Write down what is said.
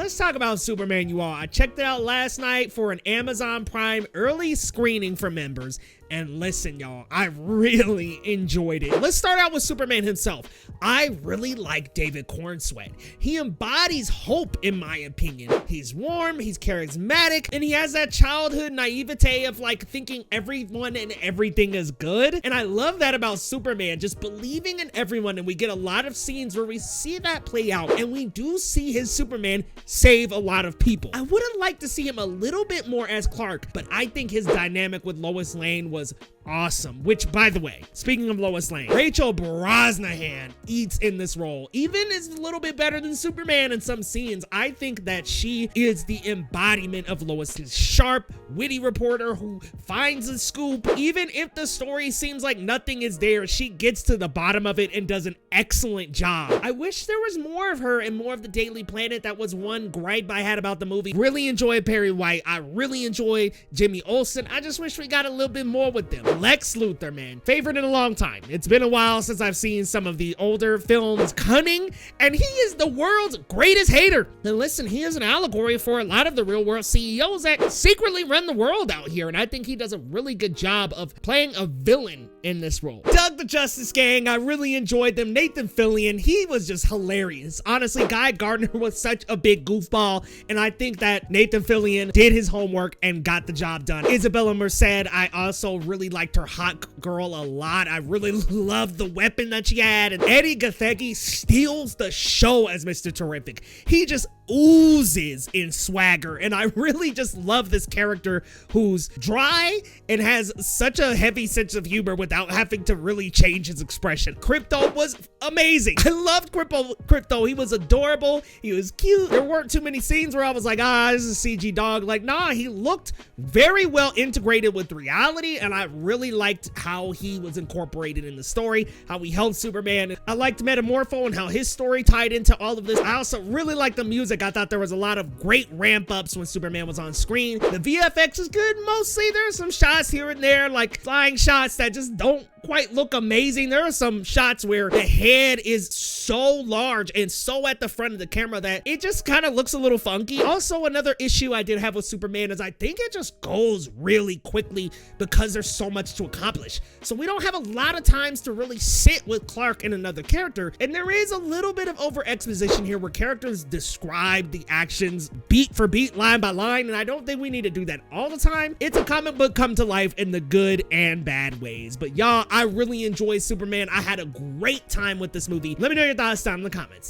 let's talk about Superman, you all. I checked it out last night for an Amazon Prime early screening for members. And listen, y'all, I really enjoyed it. Let's start out with Superman himself. I really like David Cornsweet. He embodies hope, in my opinion. He's warm, he's charismatic, and he has that childhood naivete of like thinking everyone and everything is good. And I love that about Superman, just believing in everyone. And we get a lot of scenes where we see that play out, and we do see his Superman save a lot of people. I would have liked to see him a little bit more as Clark, but I think his dynamic with Lois Lane was awesome. Which, by the way, speaking of Lois Lane, Rachel Brosnahan eats in this role. Even is a little bit better than Superman in some scenes. I think that she is the embodiment of Lois. She's sharp, witty reporter who finds a scoop. Even if the story seems like nothing is there, she gets to the bottom of it and does an excellent job. I wish there was more of her and more of the Daily Planet. That was one gripe I had about the movie. Really enjoyed Perry White. I really enjoyed Jimmy Olsen. I just wish we got a little bit more with them. Lex Luthor, man, favorite in a long time. It's been a while since I've seen some of the older films. Cunning, and he is the world's greatest hater. And listen, he is an allegory for a lot of the real world CEOs that secretly run the world out here, and I think he does a really good job of playing a villain in this role. Doug the Justice Gang, I really enjoyed them. Nathan Fillion, he was just hilarious. Honestly, Guy Gardner was such a big goofball, and I think that Nathan Fillion did his homework and got the job done. Isabella Merced, I also really liked her Hawkgirl a lot. I really loved the weapon that she had, and Eddie Gathegi steals the show as Mr. Terrific. He just oozes in swagger, and I really just love this character who's dry and has such a heavy sense of humor without having to really change his expression. Crypto was amazing. I loved Crypto. He was adorable. He was cute. There weren't too many scenes where I was like, this is a CG dog. Like, nah, he looked very well integrated with reality, and I really liked how he was incorporated in the story, how he helped Superman. I liked Metamorpho and how his story tied into all of this. I also really liked the music. I thought there was a lot of great ramp ups when Superman was on screen. The VFX is good mostly. There's some shots here and there, like flying shots that just don't quite look amazing. There are some shots where the head is so large and so at the front of the camera that it just kind of looks a little funky. Also, another issue I did have with Superman is I think it just goes really quickly because there's so much to accomplish. So we don't have a lot of times to really sit with Clark and another character. And there is a little bit of over exposition here where characters describe the actions beat for beat, line by line. And I don't think we need to do that all the time. It's a comic book come to life in the good and bad ways. But y'all, I really enjoyed Superman. I had a great time with this movie. Let me know your thoughts down in the comments.